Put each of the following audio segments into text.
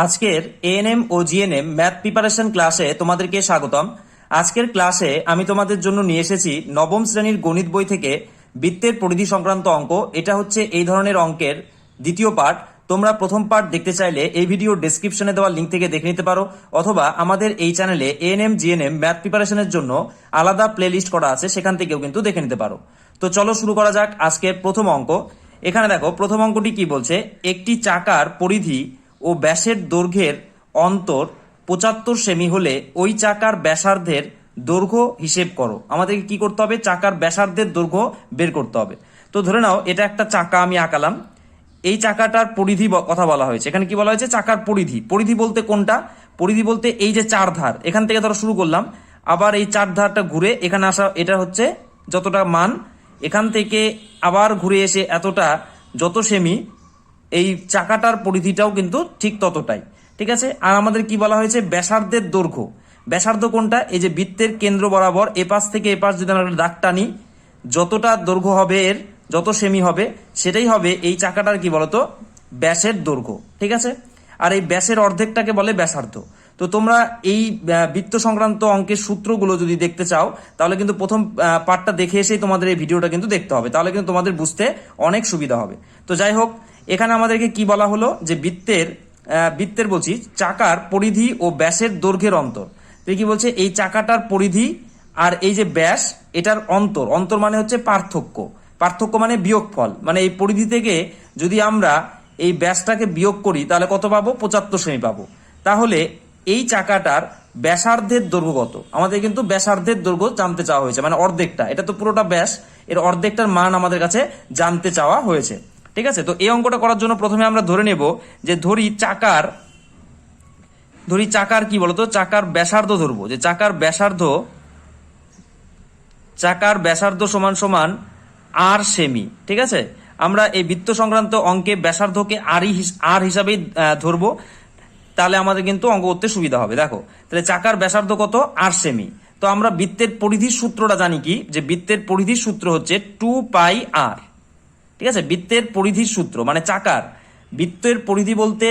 আজকের এএনএম ও GNM math preparation ক্লাসে তোমাদেরকে স্বাগতম। আজকের ক্লাসে আমি তোমাদের জন্য নিয়ে এসেছি নবম শ্রেণীর গণিত বই থেকে বৃত্তের পরিধি সংক্রান্ত অঙ্ক। এটা হচ্ছে এই ধরনের অঙ্কের দ্বিতীয় পার্ট। তোমরা প্রথম পার্ট দেখতে চাইলে এই ভিডিওর ডেসক্রিপশনে দেওয়া লিঙ্ক থেকে দেখে নিতে পারো, অথবা আমাদের এই চ্যানেলে এএনএম জিএনএম ম্যাথ প্রিপারেশনের জন্য আলাদা প্লে লিস্ট করা আছে, সেখান থেকেও কিন্তু দেখে নিতে পারো। তো চলো শুরু করা যাক আজকের প্রথম অঙ্ক। এখানে দেখো প্রথম অঙ্কটি কি বলছে, একটি চাকার পরিধি ও ব্যাসের দৈর্ঘ্যের অন্তর 75 সেমি হলে ওই চাকার ব্যাসার্ধের দৈর্ঘ্য হিসেব করো। আমাদেরকে কি করতে হবে? চাকার ব্যাসার্ধের দৈর্ঘ্য বের করতে হবে। তো ধরে নাও এটা একটা চাকা আমি আঁকালাম, এই চাকাটার পরিধি কথা বলা হয়েছে। এখানে কি বলা হয়েছে? চাকার পরিধি। পরিধি বলতে কোনটা? পরিধি বলতে এই যে চার ধার, এখান থেকে ধরো শুরু করলাম, আবার এই চার ধারটা ঘুরে এখানে আসা, এটা হচ্ছে যতটা মান, এখান থেকে আবার ঘুরে এসে এতটা, যত সেমি, এই চাকাটার পরিধিটাও কিন্তু ঠিক ততটাই। ঠিক আছে। আর আমাদের কি বলা হয়েছে? ব্যাসার্ধের দৈর্ঘ্য। ব্যাসার্ধ কোনটা? এই যে বৃত্তের কেন্দ্র বরাবর এপাশ থেকে এপাশ যদি আমরা দাগ টানি, যতটা দৈর্ঘ্য হবে এর, যত সেমি হবে, সেটাই হবে এই চাকাটার কি বলতো? ব্যাসের দৈর্ঘ্য। ঠিক আছে। আর এই ব্যাসের অর্ধেকটাকে বলে ব্যাসার্ধ। তো তোমরা এই বৃত্ত সংক্রান্ত অঙ্কের সূত্রগুলো যদি দেখতে চাও, তাহলে কিন্তু প্রথম পার্টটা দেখে এসেই তোমাদের এই ভিডিওটা কিন্তু দেখতে হবে, তাহলে কিন্তু তোমাদের বুঝতে অনেক সুবিধা হবে। তো যাই হোক, এখানে আমাদেরকে কি বলা হলো যে বৃত্তের বলছি চাকার পরিধি ও ব্যাসের দৈর্ঘ্যের অন্তর। তো কি বলছে? এই চাকাটার পরিধি আর এই যে ব্যাস, এটার অন্তর। অন্তর মানে হচ্ছে পার্থক্য। পার্থক্য মানে বিয়োগফল। মানে এই পরিধি থেকে যদি আমরা এই ব্যাসটাকে বিয়োগ করি, তাহলে কত পাবো? 75 সেমি পাবো। তাহলে এই চাকাটার ব্যাসার্ধের দৈর্ঘ্য কত? আমাদের কিন্তু ব্যাসার্ধের দৈর্ঘ্য জানতে চাওয়া হয়েছে, মানে অর্ধেকটা। এটা তো পুরোটা ব্যাস, এর অর্ধেকটার মান আমাদের কাছে জানতে চাওয়া হয়েছে। ঠিক আছে। তো এই অঙ্কটা করার জন্য প্রথমে আমরা ধরে নেব যে ধরি চাকার কি বলতো? চাকার ব্যাসার্ধ ধরবো, যে চাকার ব্যাসার্ধ সমান সমান আর সেমি। ঠিক আছে। আমরা এই বৃত্ত সংক্রান্ত অঙ্কে ব্যাসার্ধকে আর হিসাবেই ধরবো, তাহলে আমাদের কিন্তু অঙ্ক করতে সুবিধা হবে। দেখো তাহলে চাকার ব্যাসার্ধ কত? আর সেমি। তো আমরা বৃত্তের পরিধির সূত্রটা জানি কি? যে বৃত্তের পরিধির সূত্র হচ্ছে 2πr। ঠিক আছে। বৃত্তের পরিধির সূত্র মানে চাকার, বৃত্তের পরিধি বলতে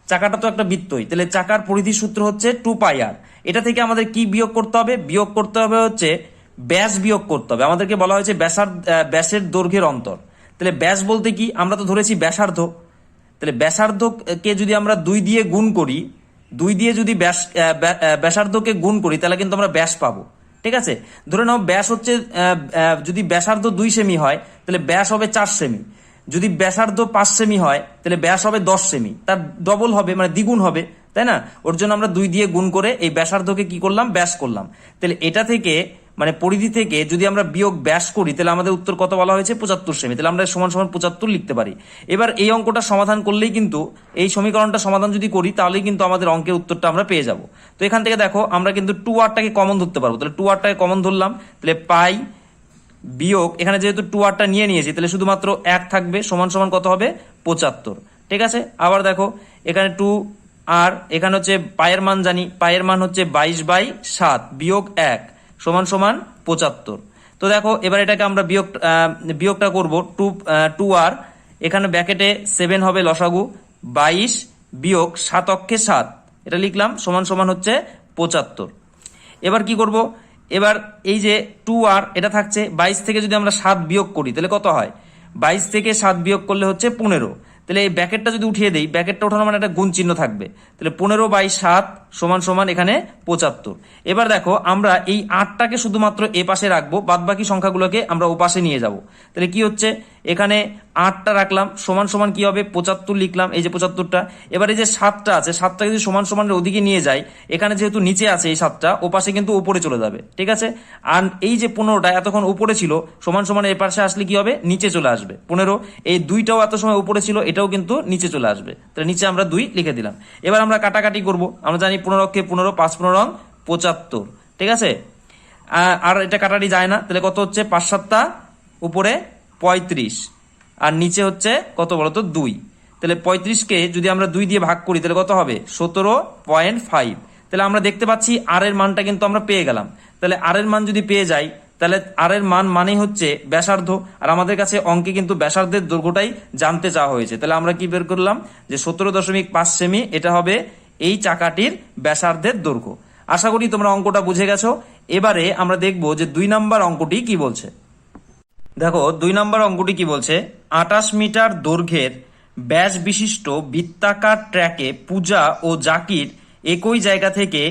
চাকাটা তো একটা বৃত্তই, তাহলে চাকার পরিধির সূত্র হচ্ছে 2πr। এটা থেকে আমাদের কি বিয়োগ করতে হবে? বিয়োগ করতে হবে হচ্ছে ব্যাস বিয়োগ করতে হবে। আমাদেরকে বলা হয়েছে ব্যাসের দৈর্ঘ্যের অন্তর। তাহলে ব্যাস বলতে কি? আমরা তো ধরেছি ব্যাসার্ধ। তাহলে ব্যাসার্ধকে যদি আমরা 2 দিয়ে গুণ করি, 2 দিয়ে যদি ব্যাসার্ধকে গুণ করি, তাহলে কিন্তু আমরা ব্যাস পাবো। ঠিক আছে। ধরে নাও ব্যাস হচ্ছে, যদি ব্যাসার্ধ 2 সেমি হয়, তাহলে ব্যাস হবে 4 সেমি। যদি ব্যাসার্ধ 5 সেমি হয়, তাহলে ব্যাস হবে 10 সেমি। তার ডবল হবে, মানে দ্বিগুণ হবে, তাই না? ওর জন্য আমরা 2 দিয়ে গুণ করে এই ব্যাসার্ধকে কি করলাম? ব্যাস করলাম। তাহলে এটা থেকে, মানে পরিধি থেকে যদি আমরা বিয়োগ ব্যাস করি, তাহলে আমাদের উত্তর কত বলা হয়েছে? 75 সেমি। তাহলে আমরা সমান সমান 75 লিখতে পারি। এবার এই অঙ্কটা সমাধান করলেই কিন্তু, এই সমীকরণটা সমাধান যদি করি, তাহলেই কিন্তু আমাদের অঙ্কের উত্তরটা আমরা পেয়ে যাব। তো এখান থেকে দেখো আমরা কিন্তু 2rটাকে কমন ধরতে পারবো। তাহলে 2rটাকে কমন ধরলাম, তাহলে পাই বিয়োগ, এখানে যেহেতু 2rটা নিয়ে নিয়েছি, তাহলে শুধুমাত্র 1 থাকবে, সমান সমান কত হবে? 75। ঠিক আছে। আবার দেখো এখানে 2r, এখানে হচ্ছে পায়ের মান জানি, পায়ের মান হচ্ছে 22/7 বিয়োগ 1 সমান সমান 75। তো দেখো এবার এটাকে আমরা বিয়োগটা করব। 2r, এখানে ব্র্যাকেটে 7 হবে লসাগু, 22 বিয়োগ 7 অক্ষে 7, এটা লিখলাম, সমান সমান হচ্ছে 75। এবার কি করব? এবার এই যে 2r এটা থাকছে, 22 থেকে যদি আমরা 7 বিয়োগ করি, তাহলে কত হয়? 22 থেকে 7 বিয়োগ করলে হচ্ছে 15। তাহলে এই ব্র্যাকেটটা যদি উঠিয়ে দেই, ব্র্যাকেটটা ওঠানো মানে একটা গুণ চিহ্ন থাকবে, তাহলে 15/7 সমান সমান এখানে 75। এবার দেখো আমরা এই 8টাকে শুধুমাত্র এ পাশে রাখবো, বাদ বাকি সংখ্যাগুলোকে আমরা ও পাশে নিয়ে যাব। তাহলে কি হচ্ছে? এখানে 8টা রাখলাম, সমান সমান কি হবে? 75 লিখলাম, এই যে 75টা। এবার এই যে 7টা আছে, 7টা যদি সমান সমান ওদিকে নিয়ে যাই, এখানে যেহেতু নিচে আছে এই 7টা, ও পাশে কিন্তু উপরে চলে যাবে। ঠিক আছে। আর এই যে 15টা এতক্ষণ উপরে ছিল, সমান সমান এর পাশে আসলে কি হবে? নিচে চলে আসবে 15। এই 2টাও এত সময় উপরে ছিল, এটাও কিন্তু নিচে চলে আসবে। তাহলে নিচে আমরা 2 লিখে দিলাম। এবার আমরা কাটাকাটি করব। আমরা জানি 15 অক্ষে 15, 5 15 75। ঠিক আছে। আর এটা কাটাটি যায় না, তাহলে কত হচ্ছে? 5 7 উপরে 35, আর নিচে হচ্ছে কত বলতো? 2। তাহলে 35কে যদি আমরা 2 দিয়ে ভাগ করি, তাহলে কত হবে? 17.5। তাহলে আমরা দেখতে পাচ্ছি আর এর মানটা কিন্তু আমরা পেয়ে গেলাম। তাহলে আর এর মান যদি পেয়ে যাই, তাহলে আর এর মান মানেই হচ্ছে ব্যাসার্ধ, আর আমাদের কাছে অঙ্কে কিন্তু ব্যাসার্ধের দৈর্ঘ্যটাই জানতে চাওয়া হয়েছে। তাহলে আমরা কি বের করলাম যে 17.5 সেমি এটা হবে এই চাকাটির ব্যাসার্ধের দৈর্ঘ্য। আশা করি তোমরা অঙ্কটা বুঝে গেছো। এবারে আমরা দেখব যে 2 নম্বর অঙ্কটি কি বলছে। দেখো 2 নম্বর অঙ্কটি কি বলছে, 28 মিটার দৈর্ঘ্যের ব্যাস বিশিষ্ট বৃত্তাকার ট্র্যাকে পূজা ও জাকির একই জায়গা থেকে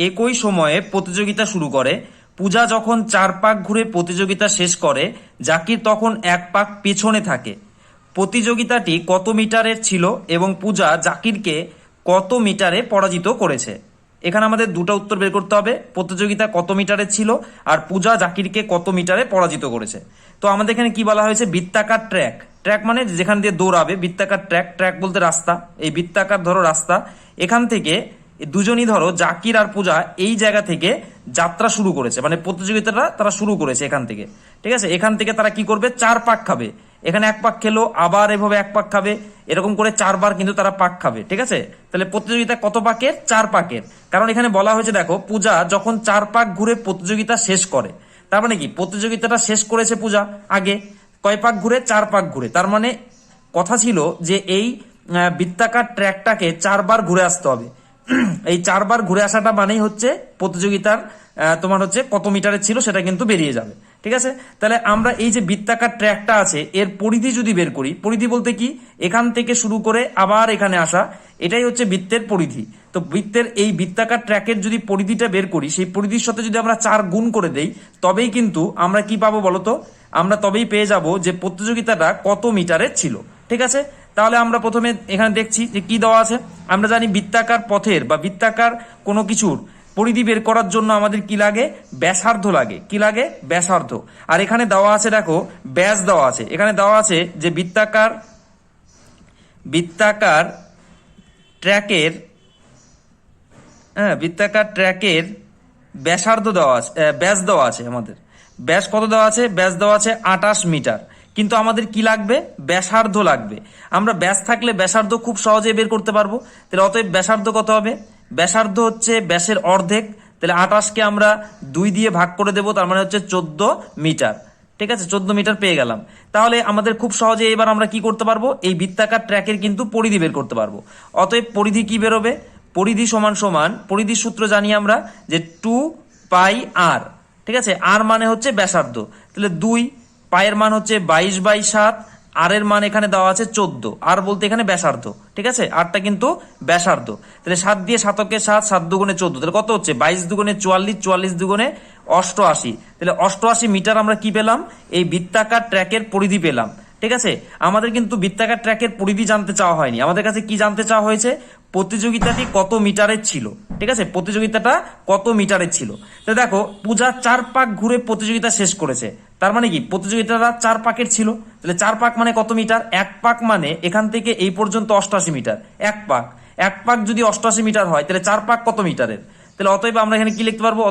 একই সময়ে প্রতিযোগিতা শুরু করে। পূজা যখন 4 পাক ঘুরে প্রতিযোগিতা শেষ করে, জাকির তখন 1 পাক পেছনে থাকে। প্রতিযোগিতাটি কত মিটারের ছিল এবং পূজা জাকিরকে কত মিটারে পরাজিত করেছে? এখানে আমাদের দুটো উত্তর বের করতে হবে, প্রতিযোগিতা কত মিটারের ছিল আর পূজা জাকিরকে কত মিটারে পরাজিত করেছে। তো আমাদের এখানে কি বলা হয়েছে, বৃত্তাকার ট্র্যাক, ট্র্যাক মানে যেখান দিয়ে দৌড়াবে, বৃত্তাকার ট্র্যাক, ট্র্যাক বলতে রাস্তা, এই বৃত্তাকার ধরো রাস্তা, এখান থেকে দুজনই ধরো জাকির আর পূজা এই জায়গা থেকে যাত্রা শুরু করেছে, মানে প্রতিযোগিতাটা তারা শুরু করেছে এখান থেকে। ঠিক আছে, এখান থেকে তারা কি করবে, 4 পাক খাবে, এখানে 1 পাক খেলো, আবার এভাবে 1 পাক খাবে, এরকম করে 4 বার কিন্তু তারা পাক খাবে। ঠিক আছে, তাহলে প্রতিযোগিতা কত পাকের, 4 পাকের। কারণ এখানে বলা হয়েছে দেখো, পূজা যখন 4 পাক ঘুরে প্রতিযোগিতা শেষ করে, তার মানে কি প্রতিযোগিতাটা শেষ করেছে পূজা আগে, কয় পাক ঘুরে, 4 পাক ঘুরে। তার মানে কথা ছিল যে এই বৃত্তাকার ট্র্যাকটাকে 4 বার ঘুরে আসতে হবে। এই 4 বার ঘুরে আসাটা মানেই হচ্ছে প্রতিযোগিতার তোমার হচ্ছে কত মিটারের ছিল সেটা কিন্তু বেরিয়ে যাবে। ঠিক আছে, তাহলে আমরা এই যে বৃত্তাকার ট্র্যাকটা আছে এর পরিধি যদি বের করি, পরিধি বলতে কি, এখান থেকে শুরু করে আবার এখানে আসা, এটাই হচ্ছে বৃত্তের পরিধি। তো বৃত্তের এই বৃত্তাকার ট্র্যাকের যদি পরিধিটা বের করি, সেই পরিধির সাথে যদি আমরা 4 গুণ করে দেই, তবেই কিন্তু আমরা কি পাবো বলতো, আমরা তবেই পেয়ে যাব যে প্রতিযোগিতাটা কত মিটারের ছিল। ঠিক আছে, তাহলে আমরা প্রথমে এখানে দেখছি যে কি দেওয়া আছে। আমরা জানি বৃত্তাকার পথের বা বৃত্তাকার কোনো কিছুর পরিধি বের করার জন্য আমাদের কি লাগে, ব্যাসার্ধ লাগে। কি লাগে, ব্যাসার্ধ। আর এখানে দেওয়া আছে দেখো ব্যাস দেওয়া আছে, এখানে দেওয়া আছে যে বৃত্তাকার ট্র্যাকের, বৃত্তাকার ট্র্যাকের ব্যাসার্ধ দেওয়া আছে, ব্যাস দেওয়া আছে। আমাদের ব্যাস কত দেওয়া আছে, ব্যাস দেওয়া আছে 28 মিটার, কিন্তু আমাদের কি লাগবে, ব্যাসার্ধ লাগবে। আমরা ব্যাস থাকলে ব্যাসার্ধ খুব সহজে বের করতে পারবো। তাহলে অতএব ব্যাসার্ধ কত হবে, ব্যাসার্ধ হচ্ছে ব্যাসের অর্ধেক, তাহলে 28কে আমরা 2 দিয়ে ভাগ করে দেবো, তার মানে হচ্ছে 14 মিটার। ঠিক আছে, 14 মিটার পেয়ে গেলাম। তাহলে আমাদের খুব সহজে এবার আমরা কি করতে পারবো, এই বৃত্তাকার ট্র্যাকের কিন্তু পরিধি বের করতে পারবো। অতএব পরিধি কি বেরোবে, পরিধি সমান সমান, পরিধির সূত্র জানি আমরা যে 2 পাই আর। ঠিক আছে, আর মানে হচ্ছে ব্যাসার্ধ, তাহলে 2 পায়ের মান হচ্ছে 22/7, আর এর মান এখানে দেওয়া আছে 14, আর বলতে এখানে ব্যাসার্ধ। ঠিক আছে, আরটা কিন্তু ব্যাসার্ধ। তাহলে 7 দিয়ে 7কে 7, 7 দুগুণে 14, তাহলে কত হচ্ছে 22 দুগুণে 44, 44 দুগুণে 88। তাহলে 88 মিটার আমরা কি পেলাম, এই বৃত্তাকার ট্র্যাকের পরিধি পেলাম। ঠিক আছে, আমাদের কিন্তু বৃত্তাকার ট্র্যাকের পরিধি জানতে চাওয়া হয়নি, আমাদের কাছে কি জানতে চাওয়া হয়েছে, প্রতিযোগিতাটি কত মিটারের ছিল। ঠিক আছে, প্রতিযোগিতাটা কত মিটারের ছিল। তো দেখো পূজা 4 পাক ঘুরে প্রতিযোগিতা শেষ করেছে, তার মানে কি প্রতিযোগিতাটা 4 পাকের ছিল। তাহলে 4 পাক মানে কত মিটার, 1 পাক মানে এখান থেকে এই পর্যন্ত 88 মিটার। 1 পাক যদি 88 মিটার হয়, তাহলে 4 পাক কত মিটারের। তাহলে অতএব আমরা এখানে কি লিখতে পারবো,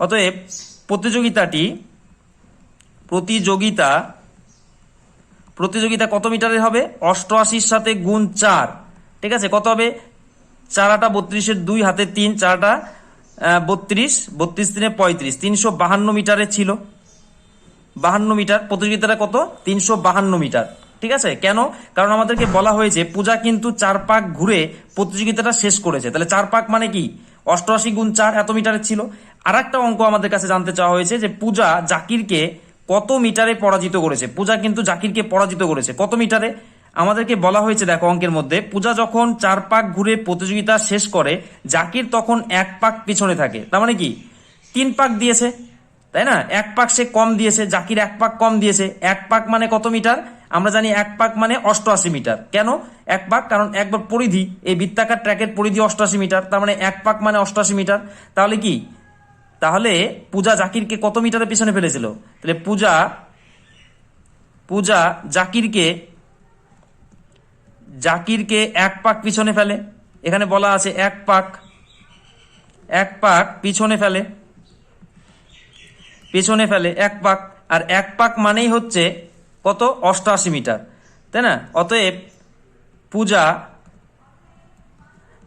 অতএব প্রতিযোগিতা কত মিটারের হবে, 88 সাথে গুণ 4। ঠিক আছে, কত হবে, 4 8 32, 2 হাতে 3, 4 32, 32 3 35, 352 মিটারের ছিল। 52 মিটার, প্রতিযোগিতাটা কত, 352 মিটার। ঠিক আছে, কেন, কারণ আমাদেরকে বলা হয়েছে পূজা কিন্তু 4 পাক ঘুরে প্রতিযোগিতাটা শেষ করেছে। তাহলে 4 পাক মানে কি, 88 গুণ 4 এত মিটারের ছিল। আর একটা অঙ্ক আমাদের কাছে জানতে চাওয়া হয়েছে যে পূজা জাকিরকে কত মিটারে পরাজিত করেছে। পূজা কিন্তু জাকিরকে পরাজিত করেছে কত মিটারে, আমাদেরকে বলা হয়েছে দেখো অঙ্কের মধ্যে, পূজা যখন 4 পাক ঘুরে প্রতিযোগিতা শেষ করে, জাকির তখন 1 পাক পিছনে থাকে। তার মানে কি 3 পাক দিয়েছে, তাই না, 1 পাক সে কম দিয়েছে, জাকির 1 পাক কম দিয়েছে। 1 পাক মানে কত মিটার, আমরা জানি 1 পাক মানে 88 মিটার। কেন 1 পাক, কারণ একবার পরিধি, এই বৃত্তাকার ট্র্যাকের পরিধি 88 মিটার, তার মানে 1 পাক মানে 88 মিটার। তাহলে কি, তাহলে পূজা জাকিরকে কত মিটারের পিছনে ফেলেছিল, তাহলে পূজা জাকিরকে 1 পাক পিছনে ফেলে। এখানে বলা আছে 1 পাক পিছনে ফেলে 1 পাক, আর 1 পাক মানেই হচ্ছে কত, 88 মিটার, তাই না। অতএব পূজা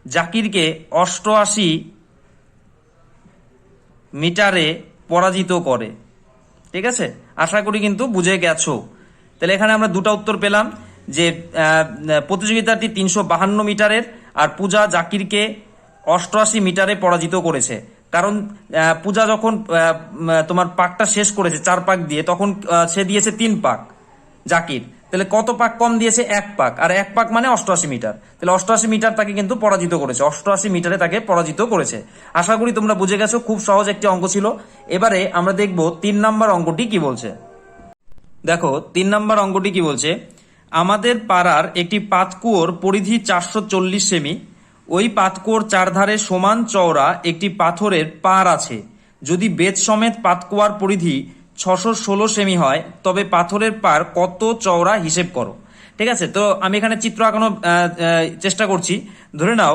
জাকিরকে 88 মিটারে পরাজিত করে। ঠিক আছে, আশা করি কিন্তু বুঝে গেছো। তাহলে এখানে আমরা দুটো উত্তর পেলাম যে প্রতিযোগিতাটি 352 মিটারের, আর পূজা জাকিরকে 88 মিটারে পরাজিত করেছে। কারণ পূজা যখন তোমার পাকটা শেষ করেছে 4 পাক দিয়ে, তখন সে দিয়েছে 3 পাক জাকির। তাহলে কত পাক কম দিয়েছে? 1 পাক, আর 1 পাক মানে 88 মিটার। তাহলে 88 মিটার তাকে কিন্তু পরাজিত করেছে, 88 মিটারে তাকে পরাজিত করেছে। আশা করি তোমরা বুঝে গেছো, খুব সহজ একটি অঙ্ক ছিল। এবারে আমরা দেখব 3 নম্বর অঙ্কটি কি বলছে। দেখো 3 নম্বর অঙ্কটি কি বলছে, আমাদের পাড়ার একটি পাতকুয়োর পরিধি 440 সেমি, ওই পাতকুয়োর চারধারে সমান চওড়া একটি পাথরের পাড় আছে। যদি বেদ সমেত পাতকুয়ার পরিধি 616 সেমি হয়, তবে পাথরের পাড় কত চওড়া হিসেব করো। ঠিক আছে, তো আমি এখানে চিত্র আঁকানোর চেষ্টা করছি। ধরে নাও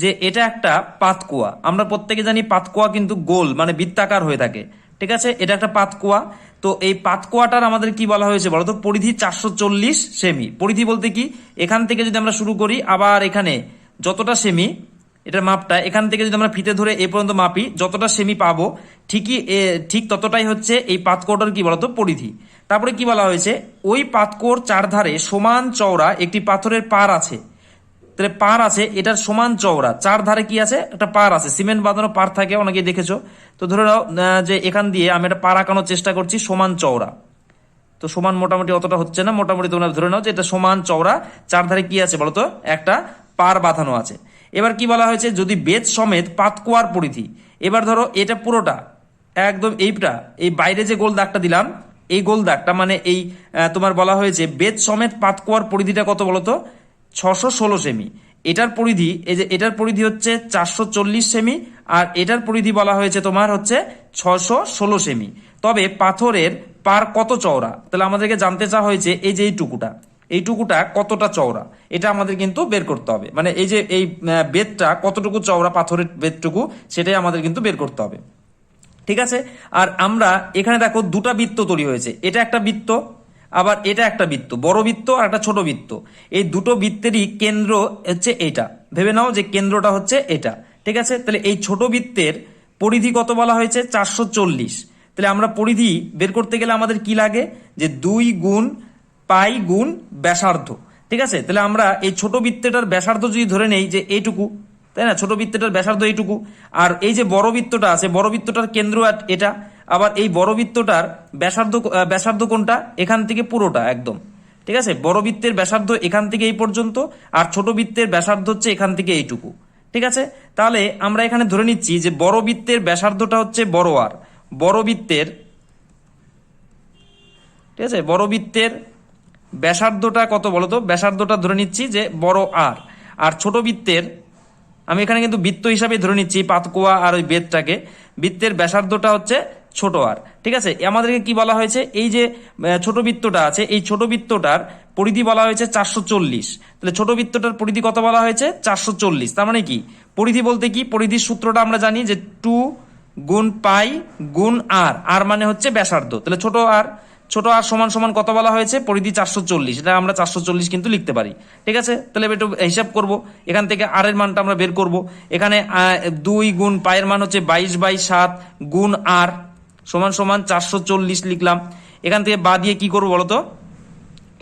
যে এটা একটা পাতকুয়া। আমরা প্রত্যেকে জানি পাতকুয়া কিন্তু গোল মানে বৃত্তাকার হয়ে থাকে। ঠিক আছে, এটা একটা পাতকুয়া। তো এই পাতকুয়াটার আমাদের কি বলা হয়েছে বলতো? পরিধি 440 সেমি। পরিধি বলতে কি, এখান থেকে যদি আমরা শুরু করি, আবার এখানে যতটা সেমি, এটার মাপটা এখান থেকে যদি আমরা ফিতে ধরে এই পর্যন্ত মাপি, যতটা সেমি পাবো ঠিক ততটাই হচ্ছে এই পাতকুয়াটার কি বলতো? পরিধি। তারপরে কি বলা হয়েছে, ওই পাতকুয়োর চারধারে সমান চওড়া একটি পাথরের পাড় আছে। তাহলে পাড় আছে, এটার সমান চওড়া, চার ধারে কি আছে? একটা পাড় আছে, সিমেন্ট বাঁধানো পাড় থাকে, অনেকে দেখেছো। তো ধরে নাও যে এখান দিয়ে আমি একটা পাড় আঁকানোর চেষ্টা করছি সমান চওড়া। তো সমান মোটামুটি অতটা হচ্ছে না, মোটামুটি তোমরা ধরে নাও যে এটা সমান চওড়া, চারধারে কি আছে বলতো? একটা পাড় বাঁধানো আছে। এবার কি বলা হয়েছে, যদি বেদ সমেত পাতকুয়ার পরিধি। এবার ধরো এটা পুরোটা একদম এইটা, এই বাইরে যে গোল দাগটা দিলাম, এই গোল দাগটা মানে এই তোমার বলা হয়েছে বেদ সমেত পাতকুয়ার পরিধিটা কত বলতো? 616 সেমি। এটার পরিধি, এই যে এটার পরিধি হচ্ছে 440 সেমি, আর এটার পরিধি বলা হয়েছে তোমার হচ্ছে 616 সেমি। তবে পাথরের পার কত চওড়া? তাহলে আমাদেরকে জানতে চাওয়া হয়েছে এই যে এইটুকুটা কতটা চওড়া, এটা আমাদের কিন্তু বের করতে হবে। মানে এই যে এই বেদটা কতটুকু চওড়া, পাথরের বেদটুকু, সেটাই আমাদের কিন্তু বের করতে হবে। ঠিক আছে, আর আমরা এখানে দেখো দুটা বৃত্ত তৈরি হয়েছে, এটা একটা বৃত্ত, আবার এটা একটা বৃত্ত, বড় বৃত্ত আর একটা ছোট বৃত্ত। এই দুটো বৃত্তেরই কেন্দ্র হচ্ছে এটা, ভেবে নাও যে কেন্দ্রটা হচ্ছে এটা। ঠিক আছে, তাহলে এই ছোট বৃত্তের পরিধি কত বলা হয়েছে? 440। তাহলে আমরা পরিধি বের করতে গেলে আমাদের কি লাগে, যে 2 গুণ পাই গুণ ব্যাসার্ধ। ঠিক আছে, তাহলে আমরা এই ছোট বৃত্তটার ব্যাসার্ধ যদি ধরে নেই যে এইটুকু, তাই না? ছোট বৃত্তটার ব্যাসার্ধ এইটুকু, আর এই যে বড় বৃত্তটা আছে, বড় বৃত্তটার কেন্দ্র এটা, আবার এই বড় বৃত্তটার ব্যাসার্ধ কোনটা? এখান থেকে পুরোটা একদম। ঠিক আছে, বড় বৃত্তের ব্যাসার্ধ এখান থেকে এই পর্যন্ত, আর ছোট বৃত্তের ব্যাসার্ধ হচ্ছে এখান থেকে এইটুকু। ঠিক আছে, তাহলে আমরা এখানে ধরে নিচ্ছি যে বড় বৃত্তের ব্যাসার্ধটা হচ্ছে বড় আর, বড় বৃত্তের, ঠিক আছে, বড় বৃত্তের ব্যাসার্ধটা কত বলতো? ব্যাসার্ধটা ধরে নিচ্ছি যে বড় আর, আর ছোট বৃত্তের, আমি এখানে কিন্তু বৃত্ত হিসাবে ধরে নিচ্ছি পাতকুয়া আর ওই বেদটাকে, বৃত্তের ব্যাসার্ধটা হচ্ছে ছোট আর। ঠিক আছে, আমাদেরকে কি বলা হয়েছে, এই যে ছোট বৃত্তটা আছে, এই ছোট বৃত্তটার পরিধি বলা হয়েছে 440। তাহলে ছোট বৃত্তটার পরিধি কত বলা হয়েছে? 440। তার মানে কি, পরিধি বলতে কি, পরিধির সূত্রটা আমরা জানি যে 2 গুণ পাই গুণ আর, আর মানে হচ্ছে ব্যাসার্ধ। তাহলে ছোট আর সমান সমান কত বলা হয়েছে? পরিধি 440। এটা আমরা 440 কিন্তু লিখতে পারি। ঠিক আছে, তাহলে একটু হিসাব করব, এখান থেকে আর এর মানটা আমরা বের করব। এখানে 2 গুণ পায়ের মান হচ্ছে 22/7 গুণ আর সমান সমান 440 লিখলাম। এখান থেকে বাদ দিয়ে কি করবো বলতো?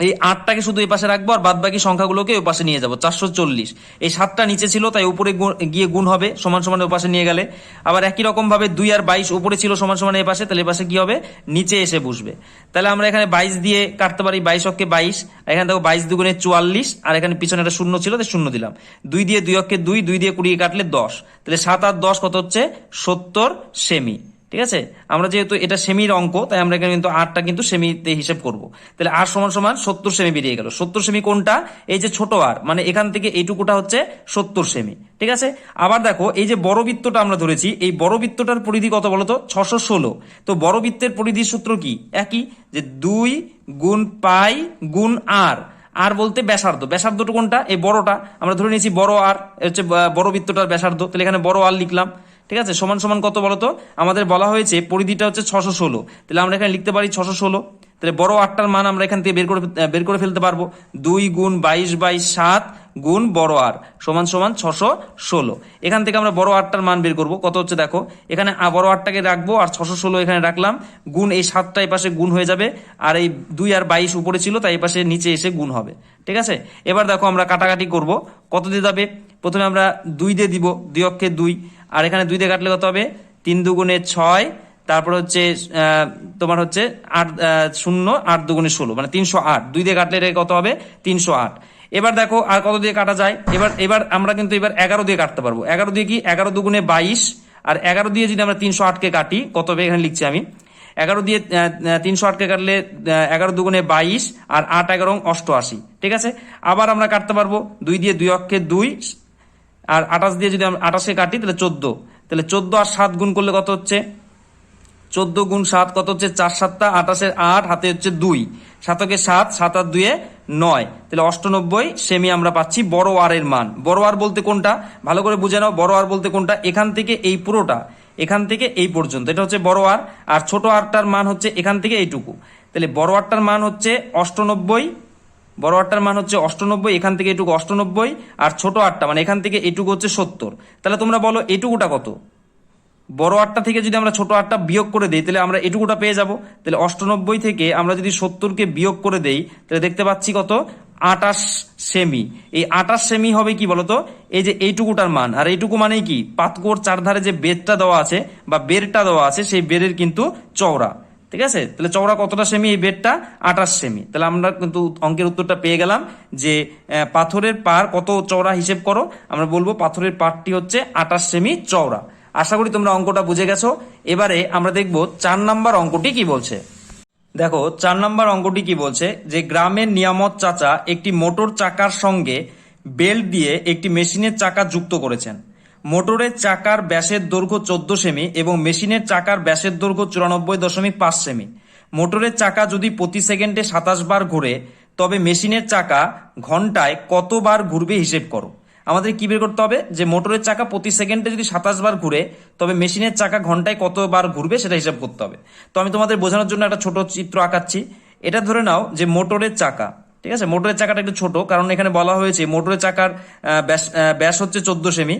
এই 8টাকে শুধু এই পাশে রাখবো, আর বাদ বাকি সংখ্যাগুলোকে ওই পাশে নিয়ে যাবো। 440, এই 7টা নিচে ছিল তাই উপরে গিয়ে গুণ হবে, সমান সমান ওই পাশে নিয়ে গেলে। আবার একই রকম ভাবে 2 আর 22 উপরে ছিল সমান সমান এই পাশে, তাহলে এই পাশে কি হবে? নিচে এসে বসবে। তাহলে আমরা এখানে 22 দিয়ে কাটতে পারি, 22 অক্ষে 22, এখানে দেখো 22 দুগুণে 44, আর এখানে পিছনে একটা শূন্য ছিল তাই শূন্য দিলাম। 2 দিয়ে 2 অক্ষে 2, 2 দিয়ে 20 কাটলে 10, তাহলে 7 আর 10 কত হচ্ছে? 70 সেমি। ঠিক আছে, আমরা যেহেতু এটা সেমির অঙ্ক, তাই আমরা এখানে কিন্তু 8টা কিন্তু সেমিতে হিসেব করব। তাহলে আর সমান সমান 70 সেমি বেরিয়ে গেল। 70 সেমি কোনটা? এই যে ছোট আর, মানে এখান থেকে এইটুকুটা হচ্ছে 70 সেমি। ঠিক আছে, আবার দেখো এই যে বড় বৃত্তটা আমরা ধরেছি, এই বড় বৃত্তটার পরিধি কত বলতো? 616। তো বড় বৃত্তের পরিধির সূত্র কি? একই, যে 2 গুণ পাই গুণ আর, আর বলতে ব্যাসার্ধটা কোনটা? এই বড়টা আমরা ধরে নিয়েছি বড় আর, হচ্ছে বড় বৃত্তটার ব্যাসার্ধ। তাহলে এখানে বড় আর লিখলাম। ঠিক আছে, সমান সমান কত বলতো? আমাদের বলা হয়েছে পরিধিটা হচ্ছে 616, তাহলে আমরা এখানে লিখতে পারি 616। তাহলে বড় আটটার মান আমরা এখান থেকে বের করে ফেলতে পারবো। 2 গুণ 22/7 গুণ বড় আর সমান সমান 616। এখান থেকে আমরা বড় আটটার মান বের করব। কত হচ্ছে দেখো, এখানে বড় আটটাকে রাখবো আর 616 এখানে রাখলাম, গুণ এই 7টা এই পাশে গুণ হয়ে যাবে, আর এই 2 আর 22 উপরে ছিল তাই এই পাশে নিচে এসে গুণ হবে। ঠিক আছে, এবার দেখো আমরা কাটাকাটি করব। কত দিয়ে যাবে, প্রথমে আমরা 2 দিয়ে দিব, 2 অক্ষে 2, আর এখানে 2 দিয়ে কাটলে কত হবে, 3 দুগুণে 6, তারপর হচ্ছে তোমার হচ্ছে 8 0, 8 দুগুণে 16 মানে 308। 2 দিয়ে কাটলে এটা কত হবে, 308। এবার দেখো আর কত দিয়ে কাটা যায়, এবার আমরা কিন্তু এবার 11 দিয়ে কাটতে পারবো। 11 দিয়ে কি, 11 দুগুণে 22, আর 11 দিয়ে যদি আমরা 308কে কাটি, কত হবে এখানে লিখছি আমি, 11 দিয়ে 308কে কাটলে 11 দুগুণে 22, আর 8 11 88। ঠিক আছে, আবার আমরা কাটতে পারবো 2 দিয়ে, 2 অক্ষে 2, আর 28 দিয়ে যদি আমরা 28কে কাটি তাহলে 14, তাহলে 14 আর 7 গুণ করলে কত হচ্ছে, 14 গুণ 7 কত হচ্ছে, 4 7 28, 8 হাতে হচ্ছে 2, 7 7, 7 আর 2 9, তাহলে 98 সেমি আমরা পাচ্ছি বড় আর এর মান। বড় আর বলতে কোনটা ভালো করে বুঝে নাও, বড় আর বলতে কোনটা, এখান থেকে এই পুরোটা, এখান থেকে এই পর্যন্ত, এটা হচ্ছে বড় আর। আর ছোট আরটার মান হচ্ছে এখান থেকে এইটুকু। তাহলে বড় আরটার মান হচ্ছে 98, বড় আটটার মান হচ্ছে 98, এখান থেকে এটুকু 98, আর ছোট আটটা মানে এখান থেকে এটুকু হচ্ছে 70। তাহলে তোমরা বলো এটুকুটা কত, বড় আটটা থেকে যদি আমরা ছোট আটটা বিয়োগ করে দেই তাহলে আমরা এটুকুটা পেয়ে যাব। তাহলে 98 থেকে আমরা যদি 70কে বিয়োগ করে দেই তাহলে দেখতে পাচ্ছি কত, 28 সেমি। এই 28 সেমি হবে কি বলতো, এই যে এইটুকুটার মান, আর এইটুকু মানেই কি, পাতকুয়োর চারধারে যে বেদটা দেওয়া আছে বা বেরটা দেওয়া আছে সেই বেরের কিন্তু চওড়া। ঠিক আছে, তাহলে চওড়া কতটা সেমি, এই বেডটা 28 সেমি। তাহলে আমরা কিন্তু অঙ্কের উত্তরটা পেয়ে গেলাম যে পাথরের পার কত চওড়া হিসেব করো, আমরা বলবো পাথরের পারটি হচ্ছে 28 সেমি চওড়া। আশা করি তোমরা অঙ্কটা বুঝে গেছো। এবারে আমরা দেখব 4 নাম্বার অঙ্কটি কি বলছে। দেখো 4 নাম্বার অঙ্কটি কি বলছে, যে গ্রামের নিয়ামত চাচা একটি মোটর চাকার সঙ্গে বেল্ট দিয়ে একটি মেশিনের চাকা যুক্ত করেছেন। মোটরের চাকার ব্যাসের দৈর্ঘ্য 14 সেমি এবং মেশিনের চাকার ব্যাসের দৈর্ঘ্য 94.5 সেমি। মোটরের চাকা যদি প্রতি সেকেন্ডে 27 বার ঘুরে তবে মেশিনের চাকা ঘন্টায় কতবার ঘুরবে হিসেব করো। আমাদের কি বের করতে হবে, যে মোটরের চাকা প্রতি সেকেন্ডে যদি 27 বার ঘুরে তবে মেশিনের চাকা ঘন্টায় কতবার ঘুরবে সেটা হিসাব করতে হবে। তো আমি তোমাদের বোঝানোর জন্য একটা ছোট চিত্র আঁকাচ্ছি। এটা ধরে নাও যে মোটরের চাকা, ঠিক আছে, মোটরের চাকাটা একটু ছোট, কারণ এখানে বলা হয়েছে মোটরের চাকার ব্যাস হচ্ছে 14 সেমি,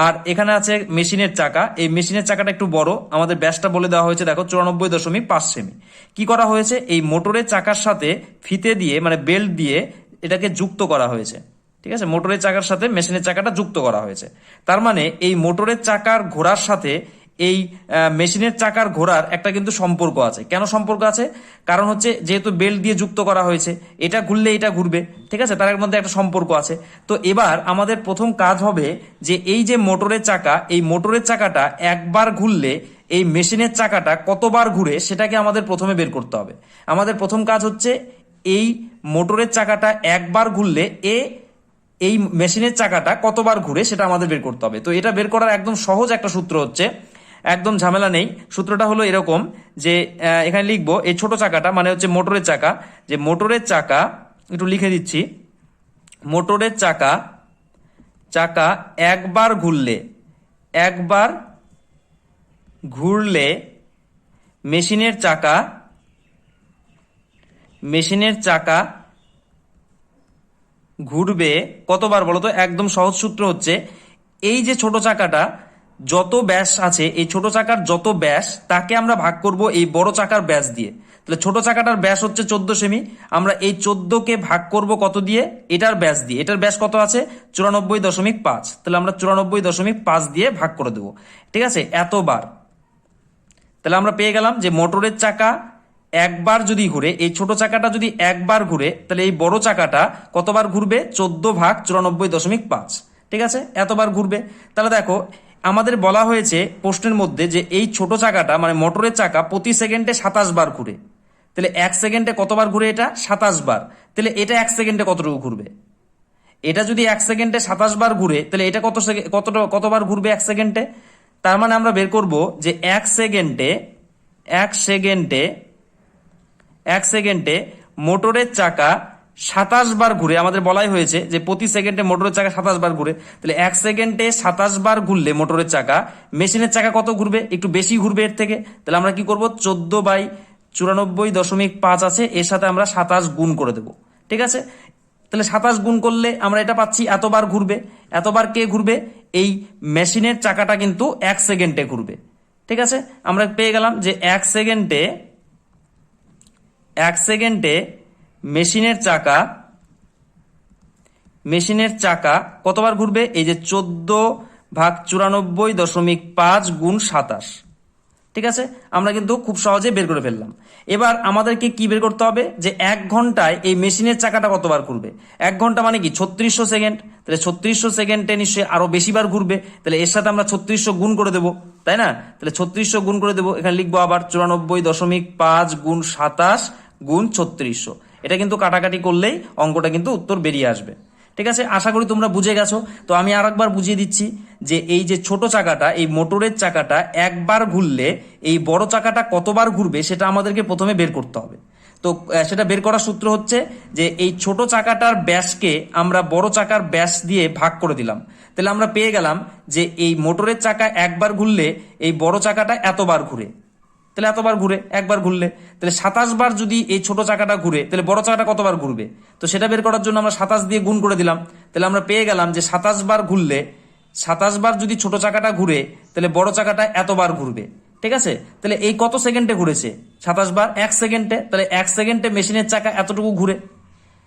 আর এখানে আছে মেশিনের চাকা, এই মেশিনের চাকাটা একটু বড়, আমাদের ব্যাসটা বলে দেওয়া হয়েছে দেখো 94.5 সেমি। কি করা হয়েছে, এই মোটরের চাকার সাথে ফিতে দিয়ে মানে বেল্ট দিয়ে এটাকে যুক্ত করা হয়েছে। ঠিক আছে, মোটরের চাকার সাথে মেশিনের চাকাটা যুক্ত করা হয়েছে। তার মানে এই মোটরের চাকার ঘোড়ার সাথে এই মেশিনের চাকার ঘোড়ার একটা কিন্তু সম্পর্ক আছে। কেন সম্পর্ক আছে, কারণ হচ্ছে যেহেতু বেল্ট দিয়ে যুক্ত করা হয়েছে, এটা ঘুরলে এটা ঘুরবে। ঠিক আছে, তার মধ্যে একটা সম্পর্ক আছে। তো এবার আমাদের প্রথম কাজ হবে যে এই যে মোটরের চাকা, এই মোটরের চাকাটা একবার ঘুরলে এই মেশিনের চাকাটা কতবার ঘুরে সেটাকে আমাদের প্রথমে বের করতে হবে। আমাদের প্রথম কাজ হচ্ছে এই মোটরের চাকাটা একবার ঘুরলে এই মেশিনের চাকাটা কতবার ঘুরে সেটা আমাদের বের করতে হবে। তো এটা বের করার একদম সহজ একটা সূত্র হচ্ছে, একদম ঝামেলা নেই। সূত্রটা হলো এরকম যে এখানে লিখবো এই ছোট চাকাটা মানে হচ্ছে মোটরের চাকা, যে মোটরের চাকা একটু লিখে দিচ্ছি, মোটরের চাকা একবার ঘুরলে মেশিনের চাকা ঘুরবে কতবার বলো তো। একদম সহজ সূত্র হচ্ছে এই যে ছোট চাকাটা যত ব্যাস আছে, এই ছোট চাকার যত ব্যাস তাকে আমরা ভাগ করব এই বড় চাকার ব্যাস দিয়ে। তাহলে ছোট চাকাটার ব্যাস হচ্ছে 14 সেমি, আমরা এই 14কে ভাগ করব কত দিয়ে, এটার ব্যাস দিয়ে। এটার ব্যাস কত আছে 94.5, তাহলে আমরা 94.5 দিয়ে ভাগ করে দেবো। ঠিক আছে, এতবার। তাহলে আমরা পেয়ে গেলাম যে মোটরের চাকা একবার যদি ঘুরে, এই ছোট চাকাটা যদি একবার ঘুরে তাহলে এই বড় চাকাটা কতবার ঘুরবে, 14 ভাগ 94.5। ঠিক আছে, এতবার ঘুরবে। তাহলে দেখো আমাদের বলা হয়েছে প্রশ্নের মধ্যে যে এই ছোট চাকাটা মানে মোটরের চাকা প্রতি সেকেন্ডে 27 বার ঘুরে। তাহলে 1 সেকেন্ডে কতবার ঘুরে, এটা 27 বার। তাহলে এটা 1 সেকেন্ডে কতটুকু ঘুরবে, এটা যদি 1 সেকেন্ডে 27 বার ঘুরে তাহলে এটা কতবার ঘুরবে 1 সেকেন্ডে। তার মানে আমরা বের করব যে 1 সেকেন্ডে মোটরের চাকা 27 বার ঘুরে। আমাদের বলাই হয়েছে যে প্রতি সেকেন্ডে মোটরের চাকা 27 বার ঘুরে, তাহলে 1 সেকেন্ডে 27 বার ঘুরলে মোটরের চাকা, মেশিনের চাকা কত ঘুরবে, একটু বেশি ঘুরবে এর থেকে। তাহলে আমরা কি করব, 94.5 আছে, এর সাথে আমরা 27 গুণ করে দেব। ঠিক আছে, তাহলে 27 গুণ করলে আমরা এটা পাচ্ছি এতবার ঘুরবে। এতবার কে ঘুরবে? এই মেশিনের চাকাটা কিন্তু 1 সেকেন্ডে ঘুরবে। ঠিক আছে, আমরা পেয়ে গেলাম যে 1 সেকেন্ডে মেশিনের চাকা কতবার ঘুরবে? এই যে 14/94.5 গুণ 27। ঠিক আছে, আমরা কিন্তু খুব সহজে বের করে ফেললাম। এবার আমাদেরকে কি বের করতে হবে যে 1 ঘন্টায় এই মেশিনের চাকাটা কতবার ঘুরবে। 1 ঘন্টা মানে কি 3600 সেকেন্ড, তাহলে 3600 সেকেন্ডে নিশ্চয়ই আরো বেশিবার ঘুরবে, তাহলে এর সাথে আমরা 3600 গুণ করে দেবো, তাই না? তাহলে 3600 গুণ করে দেবো, এখানে লিখবো আবার 94.5 গুণ 27 গুণ 3600। এটা কিন্তু কাটাকাটি করলেই অঙ্কটা কিন্তু উত্তর বেরিয়ে আসবে। ঠিক আছে, আশা করি তোমরা বুঝে গেছো। তো আমি আরেকবার বুঝিয়ে দিচ্ছি যে এই যে ছোট চাকাটা, এই মোটরের চাকাটা একবার ঘুরলে এই বড় চাকাটা কতবার ঘুরবে সেটা আমাদেরকে প্রথমে বের করতে হবে। তো সেটা বের করার সূত্র হচ্ছে যে এই ছোট চাকাটার ব্যাসকে আমরা বড় চাকার ব্যাস দিয়ে ভাগ করে দিলাম। তাহলে আমরা পেয়ে গেলাম যে এই মোটরের চাকা একবার ঘুরলে এই বড় চাকাটা এতবার ঘুরে। তাহলে এতবার ঘুরে, একবার ঘুরলে তাহলে 27 বার যদি এই ছোট চাকাটা ঘুরে তাহলে বড় চাকাটা কতবার ঘুরবে। তো সেটা বের করার জন্য আমরা 27 দিয়ে গুণ করে দিলাম। তাহলে আমরা পেয়ে গেলাম যে 27 বার ঘুরলে, 27 বার যদি ছোট চাকাটা ঘুরে তাহলে বড় চাকাটা এতবার ঘুরবে। ঠিক আছে, তাহলে এই কত সেকেন্ডে ঘুরেছে? 27 বার 1 সেকেন্ডে। তাহলে 1 সেকেন্ডে মেশিনের চাকা এতটুকু ঘুরে,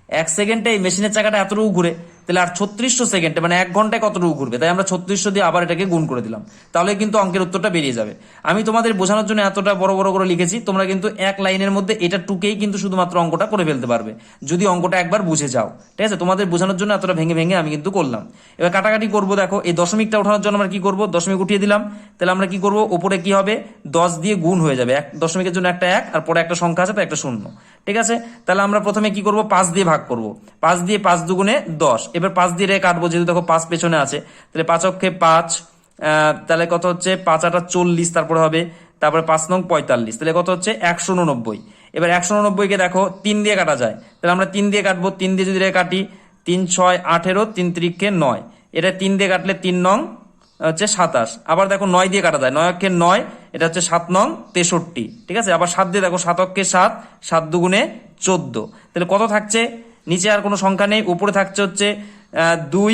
1 সেকেন্ডে এই মেশিনের চাকাটা এতটুকু ঘুরে। তাহলে আর 3600 সেকেন্ডে মানে 1 ঘন্টায় কতটুকু ঘুরবে, তাই আমরা 3600 দিয়ে আবার এটাকে গুণ করে দিলাম। তাহলে কিন্তু অঙ্কের উত্তরটা বেরিয়ে যাবে। আমি তোমাদের বোঝানোর জন্য এতটা বড় বড় করে লিখেছি, তোমরা কিন্তু এক লাইনের মধ্যে এটা টুকেই কিন্তু শুধুমাত্র অঙ্কটা করে ফেলতে পারবে যদি অঙ্কটা একবার বুঝে যাও। ঠিক আছে, তোমাদের বোঝানোর জন্য এতটা ভেঙে ভেঙে আমি কিন্তু করলাম। এবার কাটাকাটি করবো, দেখো এই দশমিকটা ওঠানোর জন্য আমরা কি করব, দশমিক উঠিয়ে দিলাম। তাহলে আমরা কি করব, উপরে কি হবে 10 দিয়ে গুণ হয়ে যাবে, এক দশমিকের জন্য একটা 1 আর পরে একটা সংখ্যা আছে তো একটা 0। ঠিক আছে, তাহলে আমরা প্রথমে কি করব, 5 দিয়ে ভাগ করব। 5 দিয়ে 5 দুগুণে 10। এবার 5 দিয়ে কাটবো, যেহেতু দেখো 5 পেছনে আছে। তাহলে 5 অক্ষে 5, তাহলে কত হচ্ছে 5 8 40, তারপরে হবে তারপরে 5 নং 45, তাহলে কত হচ্ছে 189। এবার 189 কে দেখো 3 দিয়ে কাটা যায়, তাহলে আমরা 3 দিয়ে কাটবো। 3 দিয়ে যদি কাটি 3 6 18, 3 3 9, এটা 3 দিয়ে কাটলে 3 নং হচ্ছে 27। আবার দেখো 9 দিয়ে কাটা যায়, 9 অক্ষে 9, এটা হচ্ছে 7 নং 63। ঠিক আছে, আবার 7 দিয়ে দেখো 7 অক্ষে 7, 7 দুগুণে 14। তাহলে কত থাকছে, নিচে আর কোনো সংখ্যা নেই, উপরে থাকছে হচ্ছে 2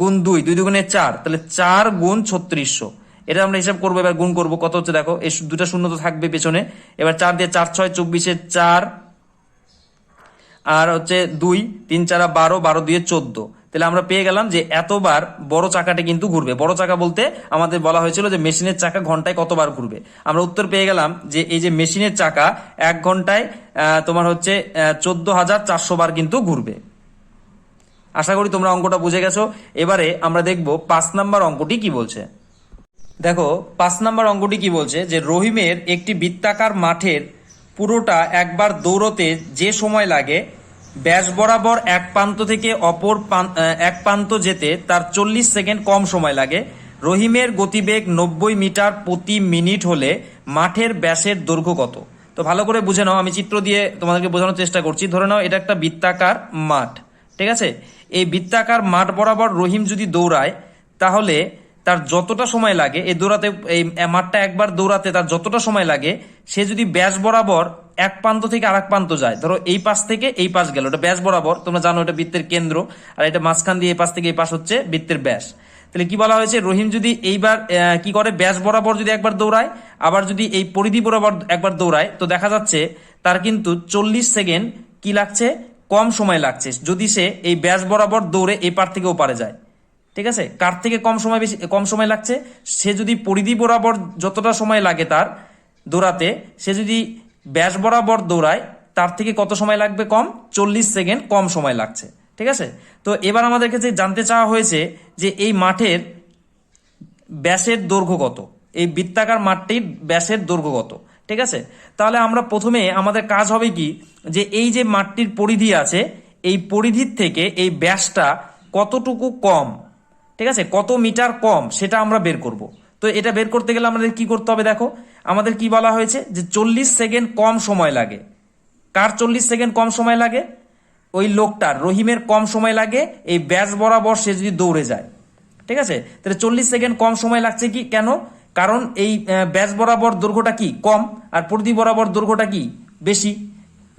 গুণ 2, 2 দুগুণে 4, তাহলে 4 গুণ 3600। এটা আমরা হিসাব করবো, এবার গুণ করবো, কত হচ্ছে দেখো এই দুটা শূন্য তো থাকবে পেছনে। এবার 4 দিয়ে 4 6 24, 4 আর হচ্ছে 2, 3 4 12, 12 দিয়ে 14। তাহলে আমরা পেয়ে গেলাম যে এতবার বড় চাকাটা কিন্তু ঘুরবে। বড় চাকা বলতে আমাদের বলা হয়েছিল যে মেশিনের চাকা ঘন্টায় কতবার ঘুরবে। আমরা উত্তর পেয়ে গেলাম যে এই যে মেশিনের চাকা 1 ঘন্টায় তোমার হচ্ছে 14,400 বার কিন্তু ঘুরবে। আশা করি তোমরা অঙ্কটা বুঝে গেছো। এবারে আমরা দেখব 5 নাম্বার অঙ্কটি কি বলছে। দেখো 5 নাম্বার অঙ্কটি কি বলছে যে রহিমের একটি বৃত্তাকার মাঠের পুরোটা একবার দৌড়তে যে সময় লাগে, ব্যাস বরাবর এক প্রান্ত থেকে অপর এক প্রান্ত যেতে তার 40 সেকেন্ড কম সময় লাগে। রহিমের গতিবেগ 90 মিটার প্রতি মিনিট হলে মাঠের ব্যাসের দৈর্ঘ্য কত? তো ভালো করে বুঝে নাও, আমি চিত্র দিয়ে তোমাদেরকে বোঝানোর চেষ্টা করছি। ধরে নাও এটা একটা বৃত্তাকার মাঠ। ঠিক আছে, এই বৃত্তাকার মাঠ বরাবর রহিম যদি দৌড়ায় তাহলে তার যতটা সময় লাগে এই দৌড়াতে, এই মাঠটা একবার দৌড়াতে তার যতটা সময় লাগে, সে যদি ব্যাস বরাবর এক প্রান্ত থেকে আরেক প্রান্ত যায়, ধরো এই পাশ থেকে এই পাশ গেল, এটা ব্যাস বরাবর, তোমরা জানো এটা বৃত্তের কেন্দ্র, আর এটা মাঝখান দিয়ে এই পাশ থেকে এই পাশ হচ্ছে বৃত্তের ব্যাস। তাহলে কি বলা হয়েছে, রহিম যদি এইবার কি করে, ব্যাস বরাবর যদি একবার দৌড়ায়, আবার যদি এই পরিধি বরাবর একবার দৌড়ায়, তো দেখা যাচ্ছে তার কিন্তু 40 সেকেন্ড কি লাগছে, কম সময় লাগছে যদি সে এই ব্যাস বরাবর দৌড়ে এই পার থেকে ওপারে যায়। ঠিক আছে, কার থেকে কম সময় লাগছে, সে যদি পরিধি বরাবর যতটা সময় লাগে তার দৌড়াতে, সে যদি ব্যাস বরাবর দৌড়ায় তার থেকে কত সময় লাগবে, কম, 40 সেকেন্ড কম সময় লাগছে। ঠিক আছে, তো এবার আমাদের কাছে জানতে চাওয়া হয়েছে যে এই মাঠের ব্যাসের দৈর্ঘ্য কত, এই বৃত্তাকার মাঠটির ব্যাসের দৈর্ঘ্য কত। ঠিক আছে, তাহলে আমরা প্রথমে আমাদের কাজ হবে কি, যে এই যে মাঠটির পরিধি আছে, এই পরিধির থেকে এই ব্যাসটা কতটুকু কম, ঠিক আছে, কত মিটার কম, সেটা আমরা বের করব। তো এটা বের করতে গেলে আমাদের কি করতে হবে, দেখো আমাদের কি বলা হয়েছে যে 40 সেকেন্ড কম সময় লাগে। কার 40 সেকেন্ড কম সময় লাগে, ওই লোকটার, রহিমের কম সময় লাগে এই ব্যাস বরাবর সে যদি দৌড়ে যায়। ঠিক আছে, তাহলে 40 সেকেন্ড কম সময় লাগছে কি, কেন, কারণ এই ব্যাস বরাবর দৈর্ঘ্যটা কি কম, আর পরিধি বরাবর দৈর্ঘ্যটা কি বেশি।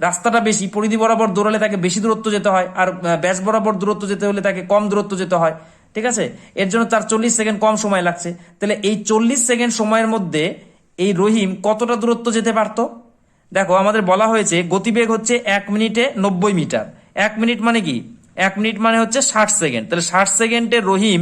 রাস্তাটা বেশি, পরিধি বরাবর দৌড়ালে তাকে বেশি দূরত্ব যেতে হয়, আর ব্যাস বরাবর দূরত্ব যেতে হলে তাকে কম দূরত্ব যেতে হয়। ঠিক আছে, এর জন্য তার 40 সেকেন্ড কম সময় লাগছে। তাহলে এই 40 সেকেন্ড সময়ের মধ্যে এই রহিম কতটা দূরত্ব যেতে পারতো? দেখো আমাদের বলা হয়েছে গতিবেগ হচ্ছে 1 মিনিটে 90 মিটার। 1 মিনিট মানে কি? 1 মিনিট মানে হচ্ছে 60 সেকেন্ড। তাহলে 60 সেকেন্ডে রহিম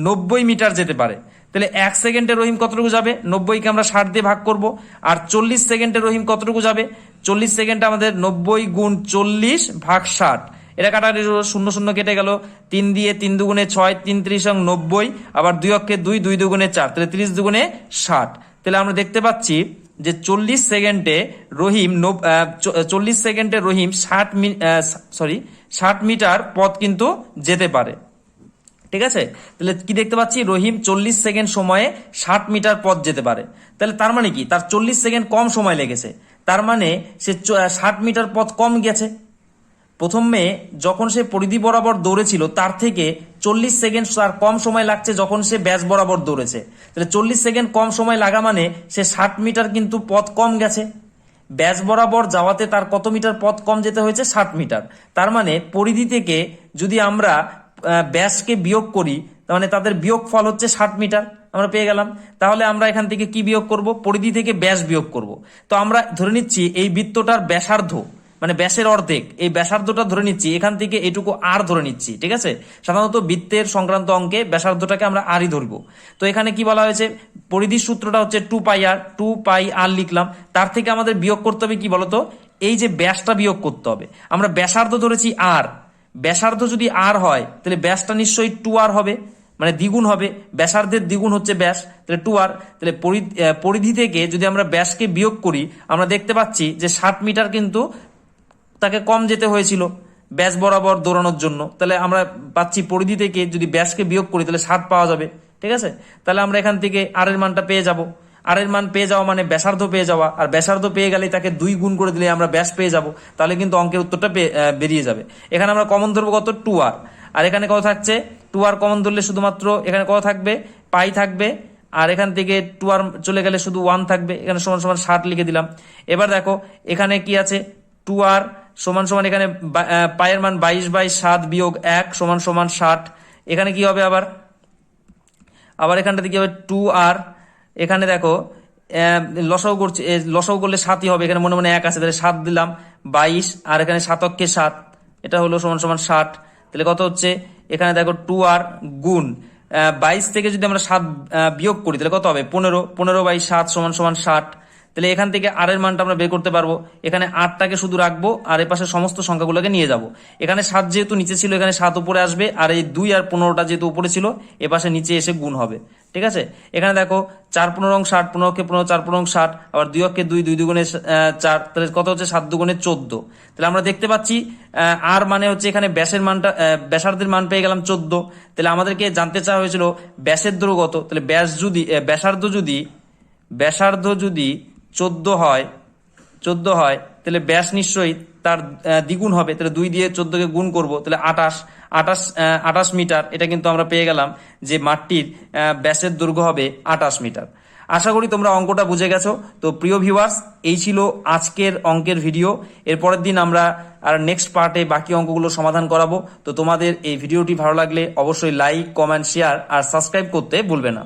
90 মিটার যেতে পারে। তাহলে 1 সেকেন্ডে রহিম কতটুকু যাবে? 90কে আমরা 60 দিয়ে ভাগ করব। আর 40 সেকেন্ডে রহিম কতটুকু যাবে? 40 সেকেন্ডে আমাদের 90 গুণ 40 ভাগ 60, এটা কাটাকাটি শূন্য শূন্য কেটে গেল। 3 দিয়ে 3 দুগুণে 6, 3 ত্রিশ 90, আবার 2 অক্ষে 2, 2 দুগুণে 4, তাহলে 30 দুগুণে 60। তাহলে আমরা দেখতে পাচ্ছি যে 40 সেকেন্ডে রহিম 60 মিটার পথ কিন্তু যেতে পারে। ঠিক আছে, তাহলে কি দেখতে পাচ্ছি? রহিম 40 সেকেন্ড সময়ে 60 মিটার পথ যেতে পারে। তাহলে তার মানে কি? তার 40 সেকেন্ড কম সময় লেগেছে, তার মানে সে 60 মিটার পথ কম গেছে। প্রথমে যখন সে পরিধি বরাবর দৌড়েছিল তার থেকে 40 সেকেন্ড তার কম সময় লাগছে যখন সে ব্যাস বরাবর দৌড়েছে। তাহলে 40 সেকেন্ড কম সময় লাগা মানে সে 60 মিটার কিন্তু পথ কম গেছে। ব্যাস বরাবর যাওয়াতে তার কত মিটার পথ কম যেতে হয়েছে? 60 মিটার। তার মানে পরিধি থেকে যদি আমরা ব্যাসকে বিয়োগ করি, তার মানে তাদের বিয়োগ ফল হচ্ছে 60 মিটার আমরা পেয়ে গেলাম। তাহলে আমরা এখান থেকে কি বিয়োগ করব? পরিধি থেকে ব্যাস বিয়োগ করব। তো আমরা ধরে নিচ্ছি এই বৃত্তটার ব্যাসার্ধ মানে ব্যাসের অর্ধেক, এই ব্যাসার্ধটা ধরে নিচ্ছি, এখান থেকে এইটুকু আর ধরে নিচ্ছি। ঠিক আছে, সাধারণত বৃত্তের সংক্রান্ত অঙ্কে ব্যাসার্ধটাকে আমরা আরই ধরবো। তো এখানে কি বলা হয়েছে? পরিধির সূত্রটা হচ্ছে 2 পাই আর লিখলাম। তার থেকে আমাদের বিয়োগ করতে হবে কি বলতো? এই যে ব্যাসটা বিয়োগ করতে হবে। আমরা ব্যাসার্ধ ধরেছি আর, ব্যাসার্ধ যদি আর হয় তাহলে ব্যাসটা নিশ্চয়ই 2r হবে, মানে দ্বিগুণ হবে। ব্যাসার্ধের দ্বিগুণ হচ্ছে ব্যাস, তাহলে 2r। তাহলে পরিধি থেকে যদি আমরা ব্যাসকে বিয়োগ করি, আমরা দেখতে পাচ্ছি যে 60 মিটার কিন্তু তাকে কম যেতে হয়েছিল ব্যাস বরাবর দৌড়ানোর জন্য। তাহলে আমরা পাচ্ছি পরিধি থেকে যদি ব্যাসকে বিয়োগ করি তাহলে 60 পাওয়া যাবে। ঠিক আছে, তাহলে আমরা এখান থেকে আর এর মানটা পেয়ে যাব। আর এর মান পেয়ে যাওয়া মানে ব্যাসার্ধ পেয়ে যাওয়া, আর ব্যাসার্ধ পেয়ে গেলে তাকে 2 গুণ করে দিলে আমরা ব্যাস পেয়ে যাব। তাহলে কিন্তু অঙ্কের উত্তরটা বেরিয়ে যাবে। এখানে আমরা কমন ধরবো কত? 2r। আর এখানে কত থাকছে? 2r কমন ধরলে শুধুমাত্র এখানে কত থাকবে? পাই থাকবে। আর এখান থেকে 2r চলে গেলে শুধু 1 থাকবে। এখানে সমান সমান 60 লিখে দিলাম। এবার দেখো এখানে কি আছে? 2r সমান সমান এখানে পায়ের মান 22/7 বিয়োগ 1 সমান সমান 60। এখানে কি হবে? আবার এখানটাতে কি হবে? 2r। এখানে দেখো লসাগু করছে, লসাগু করলে 7ই হবে। এখানে মনে মনে 1 আছে, তাহলে 7 দিলাম 22, আর এখানে 7 অক্ষে 7, এটা হলো সমান সমান 60। তাহলে কত হচ্ছে? এখানে দেখো 2r গুণ 22 থেকে যদি আমরা 7 বিয়োগ করি তাহলে কত হবে? 15/7 সমান সমান 60। তাহলে এখান থেকে আর এর মানটা আমরা বের করতে পারবো। এখানে 8টাকে শুধু রাখবো আর এর পাশে সমস্ত সংখ্যাগুলোকে নিয়ে যাব। এখানে 7 যেহেতু নিচে ছিল, এখানে 7 উপরে আসবে, আর এই 2 আর 15টা যেহেতু উপরে ছিল এ পাশে নিচে এসে গুণ হবে। ঠিক আছে, এখানে দেখো 4 15 60, 15 অক্ষে 15, 4 15 60, আবার 2 অক্ষে 2, 2 দুগুণে 4, তাহলে কত হচ্ছে? 7 দুগুণে 14। তাহলে আমরা দেখতে পাচ্ছি আর মানে হচ্ছে এখানে ব্যাসের মানটা, ব্যাসার্ধের মান পেয়ে গেলাম 14। তাহলে আমাদেরকে জানতে চাওয়া হয়েছিল ব্যাসের দৈর্ঘ্য কত। তাহলে ব্যাসার্ধ যদি 14 হয় তাহলে ব্যাস নিশ্চয়ই তার দ্বিগুণ হবে। তাহলে 2 দিয়ে 14কে গুণ করব, তাহলে 28 মিটার। এটা কিন্তু আমরা পেয়ে গেলাম যে মাঠটির ব্যাসের দৈর্ঘ্য হবে 28 মিটার। আশা করি তোমরা অঙ্কটা বুঝে গেছো। তো প্রিয় ভিউয়ার্স, এই ছিল আজকের অঙ্কের ভিডিও। এর পরের দিন আমরা আর নেক্সট পার্টে বাকি অঙ্কগুলো সমাধান করাবো। তো তোমাদের এই ভিডিওটি ভালো লাগলে অবশ্যই লাইক, কমেন্ট, শেয়ার আর সাবস্ক্রাইব করতে ভুলবে না।